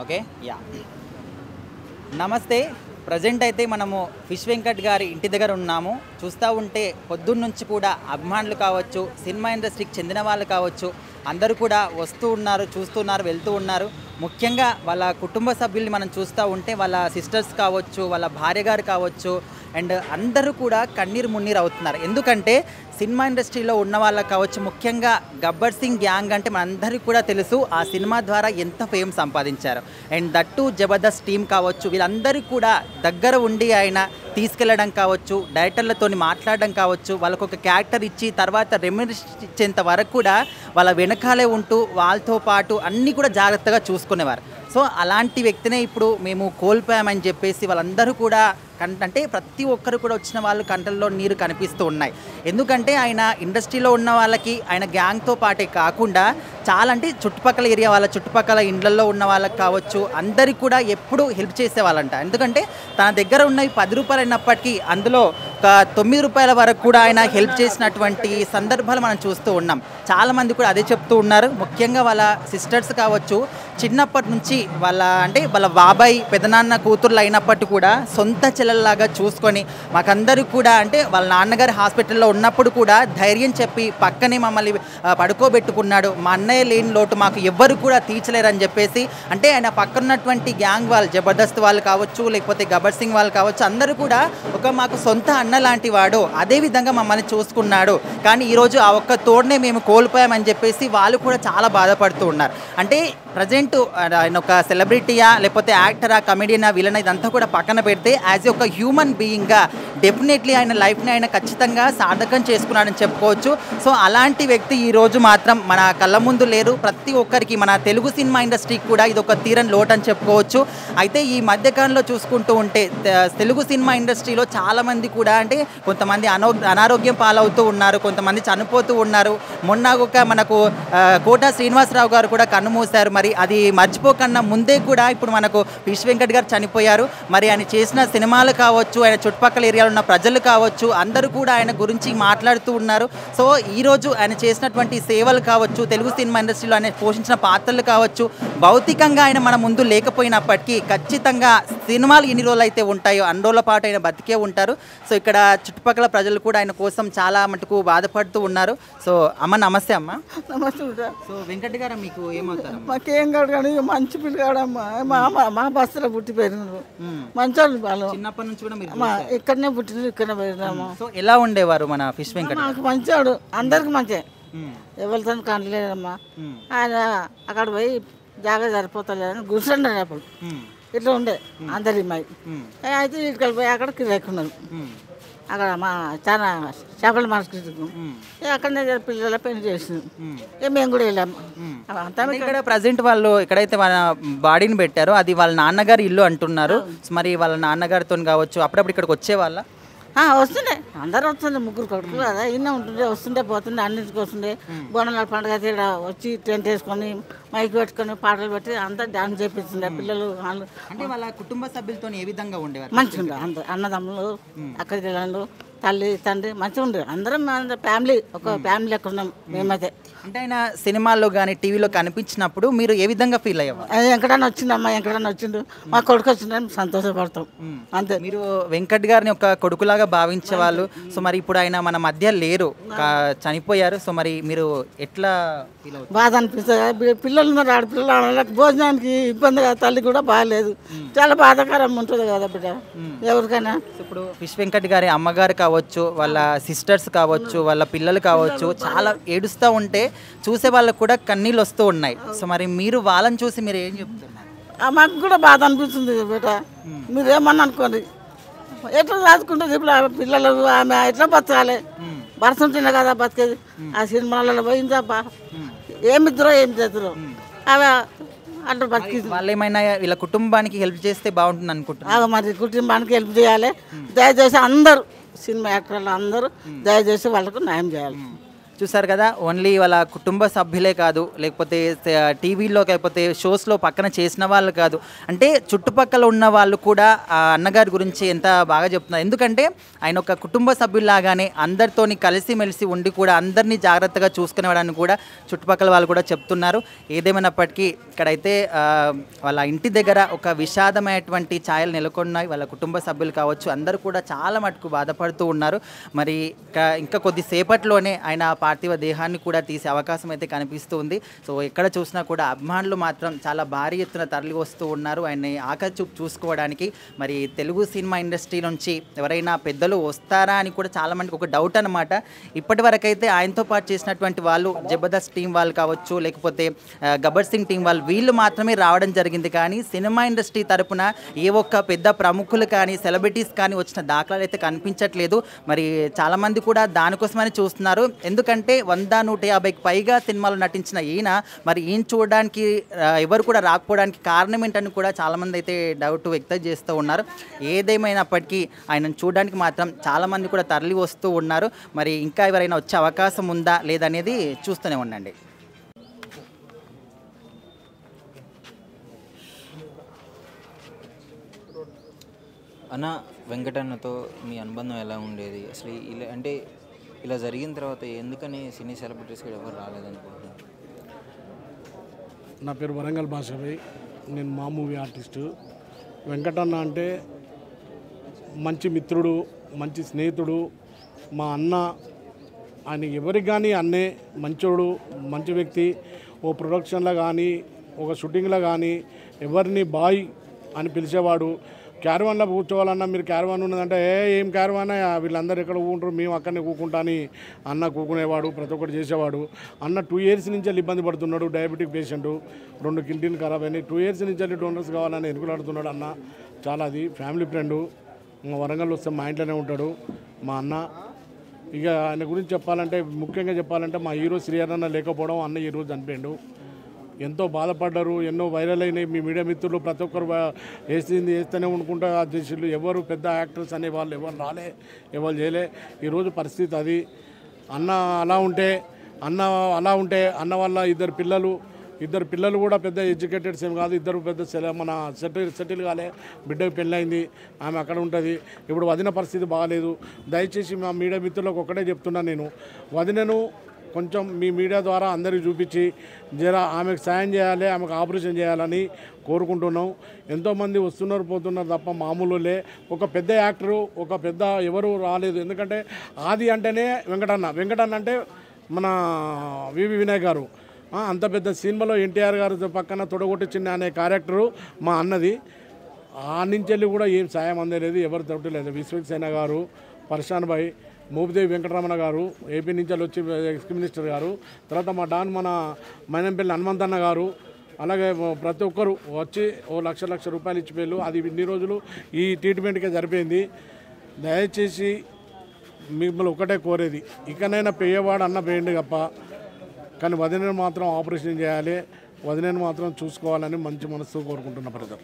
Okay yeah నమస్తే present అయితే మనము ఫిష్ వెంకట్ గారి ఇంటి దగ్గర ఉన్నాము. చూస్తూ ఉంటే పొద్దున్న నుంచి కూడా అభిమానులు కావచ్చు, సినిమా ఇండస్ట్రీకి చెందిన వాళ్ళు కావచ్చు, అందరూ కూడా వస్తూ ఉన్నారు, చూస్తున్నారు, వెళ్తూ ఉన్నారు. ముఖ్యంగా వాళ్ళ కుటుంబ సభ్యుల్ని మనం చూస్తూ ఉంటే వాళ్ళ సిస్టర్స్ కావచ్చు, వాళ్ళ భార్య గారు కావచ్చు, అండ్ అందరూ కూడా కన్నీరు మున్నీరు అవుతున్నారు. ఎందుకంటే సినిమా ఇండస్ట్రీలో ఉన్న వాళ్ళకి కావచ్చు, ముఖ్యంగా గబ్బర్ సింగ్ గ్యాంగ్ అంటే మనందరికీ కూడా తెలుసు. ఆ సినిమా ద్వారా ఎంత ఫేమ్ సంపాదించారు. అండ్ దట్టు జబర్దస్త్ టీం కావచ్చు, వీళ్ళందరూ కూడా దగ్గర ఉండి ఆయన తీసుకెళ్లడం కావచ్చు, డైరెక్టర్లతో మాట్లాడడం కావచ్చు, వాళ్ళకు ఒక క్యారెక్టర్ ఇచ్చి తర్వాత రెమ్యునరేషన్ ఇచ్చేంత వరకు కూడా వాళ్ళ వెనకాలే ఉంటూ వాళ్ళతో పాటు అన్నీ కూడా జాగ్రత్తగా చూసుకునేవారు. సో అలాంటి వ్యక్తినే ఇప్పుడు మేము కోల్పోయామని చెప్పేసి వాళ్ళందరూ కూడా అంటే ప్రతి ఒక్కరు కూడా వచ్చిన వాళ్ళు కంటల్లో నీరు కనిపిస్తూ ఉన్నాయి. ఎందుకంటే ఆయన ఇండస్ట్రీలో ఉన్న వాళ్ళకి ఆయన గ్యాంగ్తో పాటే కాకుండా చాలా అంటే చుట్టుపక్కల ఏరియా వాళ్ళ చుట్టుపక్కల ఇండ్లలో ఉన్న వాళ్ళకి కావచ్చు, అందరికి కూడా ఎప్పుడూ హెల్ప్ చేసేవాళ్ళంట. ఎందుకంటే తన దగ్గర ఉన్నవి 10 రూపాయలు అయినప్పటికీ అందులో ఒక 9 రూపాయల వరకు కూడా ఆయన హెల్ప్ చేసినటువంటి సందర్భాలు మనం చూస్తూ ఉన్నాం. చాలామంది కూడా అదే చెప్తూ ఉన్నారు. ముఖ్యంగా వాళ్ళ సిస్టర్స్ కావచ్చు, చిన్నప్పటి నుంచి వాళ్ళ బాబాయ్ పెదనాన్న కూతుర్లు అయినప్పటికీ కూడా సొంత చెల్లెల్లాగా చూసుకొని మాకందరూ కూడా అంటే వాళ్ళ నాన్నగారు హాస్పిటల్లో ఉన్నప్పుడు కూడా ధైర్యం చెప్పి పక్కనే మమ్మల్ని పడుకోబెట్టుకున్నాడు. మా అన్నయ్య లేని లోటు మాకు ఎవ్వరు కూడా తీర్చలేరని చెప్పేసి అంటే ఆయన పక్కనున్నటువంటి గ్యాంగ్ వాళ్ళు, జబర్దస్త్ వాళ్ళు కావచ్చు, లేకపోతే గబ్బర్ సింగ్ వాళ్ళు కావచ్చు, అందరూ కూడా మాకు సొంత అన్న లాంటి వాడు, అదేవిధంగా మమ్మల్ని చూసుకున్నాడు. కానీ ఈరోజు ఆ ఒక్క తోడునే మేము కోల్పోయామని చెప్పేసి వాళ్ళు కూడా చాలా బాధపడుతూ ఉన్నారు. అంటే ప్రజెంట్ ఆయన ఒక సెలబ్రిటీయా, లేకపోతే యాక్టరా, కమెడియనా, విలన్ ఇదంతా కూడా పక్కన పెడితే యాజ్ ఒక హ్యూమన్ బీయింగ్గా డెఫినెట్లీ ఆయన లైఫ్ని ఆయన ఖచ్చితంగా సార్థకం చేసుకున్నాడని చెప్పుకోవచ్చు. సో అలాంటి వ్యక్తి ఈరోజు మాత్రం మన కళ్ళ ముందు లేరు. ప్రతి ఒక్కరికి మన తెలుగు సినిమా ఇండస్ట్రీకి కూడా ఇది ఒక తీరని లోటు అని చెప్పుకోవచ్చు. అయితే ఈ మధ్యకాలంలో చూసుకుంటూ ఉంటే తెలుగు సినిమా ఇండస్ట్రీలో చాలామంది కూడా అంటే కొంతమంది అనారోగ్యం పాలవుతూ ఉన్నారు, కొంతమంది చనిపోతూ ఉన్నారు. మొన్న ఒక మనకు కోట శ్రీనివాసరావు గారు కూడా కన్నుమూశారు. మరి అది మర్చిపోకన్నా ముందే కూడా ఇప్పుడు మనకు ఫిష్ వెంకట్ గారు చనిపోయారు. మరి ఆయన చేసిన సినిమాలు కావచ్చు, ఆయన చుట్టుపక్కల ఏరియాలో ఉన్న ప్రజలు కావచ్చు, అందరూ కూడా ఆయన గురించి మాట్లాడుతూ ఉన్నారు. సో ఈరోజు ఆయన చేసినటువంటి సేవలు కావచ్చు, తెలుగు సినిమా ఇండస్ట్రీలో ఆయన పోషించిన పాత్రలు కావచ్చు, భౌతికంగా ఆయన మన ముందు లేకపోయినప్పటికీ ఖచ్చితంగా సినిమాలు ఎన్ని రోజులు అయితే ఉంటాయో అన్ని రోజుల పాటు ఆయన బతికే ఉంటారు. సో ఇక్కడ చుట్టుపక్కల ప్రజలు కూడా ఆయన కోసం చాలా మటుకు బాధపడుతూ ఉన్నారు. సో అమ్మ నమస్తే. అమ్మ నమస్తే. సో వెంకట్ గారు మీకు ఏమవుతారు? మాకేం కాదు కానీ మంచి పిల్లగాడమ్మా. మా బస్సులో పుట్టి పెరిగినారు, మంచోళ్ళు వాళ్ళు. చిన్నప్పటి నుంచి కూడా మీరు ఇక్కడనే పుట్టినారు, ఇక్కడనే పెరిగినాము. సో ఎలా ఉండేవారు మన ఫిష్ వెంకట్? మాకు మంచోడు, అందరికి మంచి, ఎవరితో కనలేదమ్మా. ఆయన అక్కడ పోయి జాగా సరిపోతలేదని కూర్చుండే అప్పుడు ఇట్లా ఉండే అందరి మాయి. అయితే ఇటుకలు పోయి అక్కడ కిరాకున్నారు. అక్కడ మా చాలా చేపల మార్కెట్ అక్కడనే పిల్లల పెళ్లి చేసినాం. మేము కూడా వెళ్ళాము. ఇక్కడ ప్రజెంట్ వాళ్ళు ఎక్కడైతే వాళ్ళ బాడీని పెట్టారో అది వాళ్ళ నాన్నగారు ఇల్లు అంటున్నారు. మరి వాళ్ళ నాన్నగారితో కావచ్చు అప్పుడప్పుడు ఇక్కడికి వచ్చేవాళ్ళ? వస్తుండే, అందరూ వస్తుండే, ముగ్గురు కొడుకులు కదా, ఇన్న ఉంటుండే, వస్తుండే పోతుండే, అన్నింటికి వస్తుండే. బోనాల పండుగ అయితే వచ్చి టెంట్ వేసుకొని మైక్ పెట్టుకొని పాటలు పెట్టి అంతా డాన్స్ చేపిస్తుండే పిల్లలు. అంటే వాళ్ళ కుటుంబ సభ్యులతో ఏ విధంగా ఉండేవారు? మంచిగా ఉండే, అందరు అన్నదమ్ములు, అక్క చెల్లెళ్ళు, తల్లి తండ్రి మంచిగా ఉండేది. అందరం ఫ్యామిలీ, ఒక ఫ్యామిలీ లెక్క ఉన్నాం మేమైతే. అంటే ఆయన సినిమాల్లో కానీ టీవీలో కనిపించినప్పుడు మీరు ఏ విధంగా ఫీల్ అయ్యేవారు? ఎక్కడన్నా వచ్చిందమ్మా, ఎక్కడన్నా వచ్చిండు, మా కొడుకు వచ్చిందని సంతోషపడతాం అంతే. మీరు వెంకట్ గారిని ఒక కొడుకులాగా భావించే వాళ్ళు. సో మరి ఇప్పుడు ఆయన మన మధ్య లేరు, చనిపోయారు. సో మరి మీరు ఎట్లా ఫీల్ అవుతారు? బాధ అనిపిస్తుంది. పిల్లలు ఉన్నారు, ఆడపిల్లలు, వాళ్ళకి భోజనానికి ఇబ్బంది కదా, తల్లి కూడా బాగాలేదు, చాలా బాధాకరంగా ఉంటుంది కదా బిడ్డ ఎవరికైనా. ఇప్పుడు ఫిష్ వెంకట్ గారి అమ్మగారు కావచ్చు, వాళ్ళ సిస్టర్స్ కావచ్చు, వాళ్ళ పిల్లలు కావచ్చు, చాలా ఏడుస్తూ ఉంటే చూసే వాళ్ళకు కూడా కన్నీళ్ళు వస్తూ ఉన్నాయి. సో మరి మీరు వాళ్ళని చూసి మీరు ఏం చెప్తున్నారు? మాకు కూడా బాధ అనిపిస్తుంది బేట. మీరు ఏమన్నా అనుకోండి, ఎట్లా రాసుకుంటుంది ఇప్పుడు పిల్లలు, ఆమె ఎట్లా బతకాలి? బరసంటున్నా కదా బతికేది. ఆ సినిమాలలో పోయిందా ఏమిద్దరో ఏం చేద్దరో అవి అట్లా బతికి. వాళ్ళు ఏమైనా వీళ్ళ కుటుంబానికి హెల్ప్ చేస్తే బాగుంటుంది అనుకుంటున్నారు. మరి కుటుంబానికి హెల్ప్ చేయాలి. దయచేసి అందరూ సినిమా యాక్టర్లు అందరూ దయచేసి వాళ్ళకు న్యాయం చేయాలి. చూసారు కదా, ఓన్లీ వాళ్ళ కుటుంబ సభ్యులే కాదు, లేకపోతే టీవీలో లేకపోతే షోస్లో పక్కన చేసిన వాళ్ళు కాదు, అంటే చుట్టుపక్కల ఉన్న వాళ్ళు కూడా ఆ అన్నగారి గురించి ఎంత బాగా చెప్తున్నారు. ఎందుకంటే ఆయన ఒక కుటుంబ సభ్యుల్లాగానే అందరితోని కలిసిమెలిసి ఉండి కూడా అందరినీ జాగ్రత్తగా చూసుకునేవాడని కూడా చుట్టుపక్కల వాళ్ళు కూడా చెప్తున్నారు. ఏదేమైనప్పటికీ ఇక్కడైతే వాళ్ళ ఇంటి దగ్గర ఒక విషాదమైనటువంటి ఛాయలు నెలకొన్నాయి. వాళ్ళ కుటుంబ సభ్యులు కావచ్చు అందరూ కూడా చాలా మటుకు బాధపడుతూ ఉన్నారు. మరి ఇంకా కొద్దిసేపట్లోనే ఆయన పార్థివ దేహాన్ని కూడా తీసే అవకాశం అయితే కనిపిస్తూ ఉంది. సో ఎక్కడ చూసినా కూడా అభిమానులు మాత్రం చాలా భారీ ఎత్తున తరలి వస్తూ ఉన్నారు ఆయన్ని ఆకర్షు చూసుకోవడానికి. మరి తెలుగు సినిమా ఇండస్ట్రీ నుంచి ఎవరైనా పెద్దలు వస్తారా అని కూడా చాలా మందికి ఒక డౌట్ అనమాట. ఇప్పటి వరకైతే ఆయనతో పాటు చేసినటువంటి వాళ్ళు జబర్దస్త్ టీం వాళ్ళు కావచ్చు, లేకపోతే గబ్బర్ సింగ్ టీం వాళ్ళు, వీళ్ళు మాత్రమే రావడం జరిగింది. కానీ సినిమా ఇండస్ట్రీ తరపున ఏ ఒక్క పెద్ద ప్రముఖులు కానీ సెలబ్రిటీస్ కానీ వచ్చిన దాఖలాలు అయితే కనిపించట్లేదు. మరి చాలామంది కూడా దానికోసమని చూస్తున్నారు. ఎందుకంటే 100-150కి పైగా సినిమాలు నటించిన ఈయన మరి ఈయన చూడడానికి ఎవరు కూడా రాకపోవడానికి కారణం ఏంటని కూడా చాలామంది అయితే డౌట్ వ్యక్తం చేస్తూ ఉన్నారు. ఏదేమైనప్పటికీ ఆయనను చూడడానికి మాత్రం చాలామంది కూడా తరలి వస్తూ ఉన్నారు. మరి ఇంకా ఎవరైనా వచ్చే అవకాశం ఉందా లేదనేది చూస్తూనే ఉండండి. అన్న, వెంకటన్నతో మీ అనుబంధం ఎలా ఉండేది అసలు? ఇలా జరిగిన తర్వాత ఎందుకని సినీ సెలబ్రిటీస్కి ఎవరు రాలేదనుకుంటున్నారు? నా పేరు వరంగల్ భాషభాయ్, నేను మా మూవీ ఆర్టిస్టు. వెంకటన్న అంటే మంచి మిత్రుడు, మంచి స్నేహితుడు, మా అన్న. ఆయన ఎవరికి కానీ అన్నే మంచోడు, మంచి వ్యక్తి. ఓ ప్రొడక్షన్లో కానీ ఒక షూటింగ్లో కానీ ఎవరిని బాయ్ అని పిలిచేవాడు. క్యారవాన్లో కూర్చోవాలన్నా మీరు క్యారవాన్ ఉన్నదంటే ఏం క్యారవాన్, వీళ్ళందరూ ఎక్కడ కూకుంటారు, మేము అక్కడనే కూకుంటా అని అన్న కూకునేవాడు, ప్రతి ఒక్కటి చేసేవాడు. అన్న 2 years నుంచి ఇబ్బంది పడుతున్నాడు, డయాబెటిక్ పేషెంట్, 2 కిడ్నీలు ఖరాబ్ అయినాయి. 2 years నుంచి డోనర్స్ కావాలని ఎదుగులాడుతున్నాడు అన్న. చాలా అది ఫ్యామిలీ ఫ్రెండు. వరంగల్ వస్తే మా ఇంట్లోనే ఉంటాడు మా అన్న. ఇక ఆయన గురించి చెప్పాలంటే, ముఖ్యంగా చెప్పాలంటే మా హీరో శ్రీహరన్న లేకపోవడం, అన్న ఈరోజు చనిపోయాడు. ఎంతో బాధపడ్డారు, ఎన్నో వైరల్ అయినాయి. మీ మీడియా మిత్రులు ప్రతి ఒక్కరు వేస్తూనే అనుకుంటా చేసిళ్ళు. ఎవరు పెద్ద యాక్టర్స్ అనే వాళ్ళు ఎవరు రాలే, ఎవరు చేయలే. ఈరోజు పరిస్థితి అది. అన్న అలా ఉంటే అన్న వల్ల ఇద్దరు పిల్లలు కూడా పెద్ద ఎడ్యుకేటెడ్స్ ఏం కాదు. ఇద్దరు పెద్ద మన సెటిల్ కాలే. బిడ్డకు పెళ్ళైంది, ఆమె అక్కడ ఉంటుంది. ఇప్పుడు వదిన పరిస్థితి బాగాలేదు. దయచేసి మా మీడియా మిత్రులకు ఒక్కటే చెప్తున్నాను, నేను వదినను కొంచెం మీ మీడియా ద్వారా అందరికీ చూపించి ఆమెకు సాయం చేయాలి, ఆమెకు ఆపరేషన్ చేయాలని కోరుకుంటున్నాం. ఎంతోమంది వస్తున్నారు పోతున్నారు తప్ప మామూలులే. ఒక పెద్ద యాక్టరు, ఒక పెద్ద ఎవరు రాలేదు. ఎందుకంటే ఆది అంటేనే వెంకటన్న అంటే మన వివి వినాయక్ గారు. అంత పెద్ద సినిమాలో ఎన్టీఆర్ గారు పక్కన తొడగొట్టి చిన్న అనే క్యారెక్టరు మా అన్నది. ఆ నుంచి వెళ్ళి కూడా ఏం సాయం అందలేదు, ఎవరు తొట్టలేదు. విశ్వక్సేన గారు, పర్షాన్ భాయ్, మోపిదేవి వెంకటరమణ గారు, ఏపీ నుంచి వచ్చి ఎక్స్ మినిస్టర్ గారు, తర్వాత మా డాన్ మన మైనంపల్లి హనుమంతన్న గారు, అలాగే ప్రతి ఒక్కరు వచ్చి ఓ లక్ష రూపాయలు ఇచ్చిపోయారు. అది ఇన్ని రోజులు ఈ ట్రీట్మెంట్కే సరిపోయింది. దయచేసి మిమ్మల్ని ఒకటే కోరేది, ఇకనైనా పేయవాడు అన్న పేయండి తప్ప, కానీ వదినను మాత్రం ఆపరేషన్ చేయాలి, వదినను మాత్రం చూసుకోవాలని మంచి మనసు కోరుకుంటున్న బ్రదర్.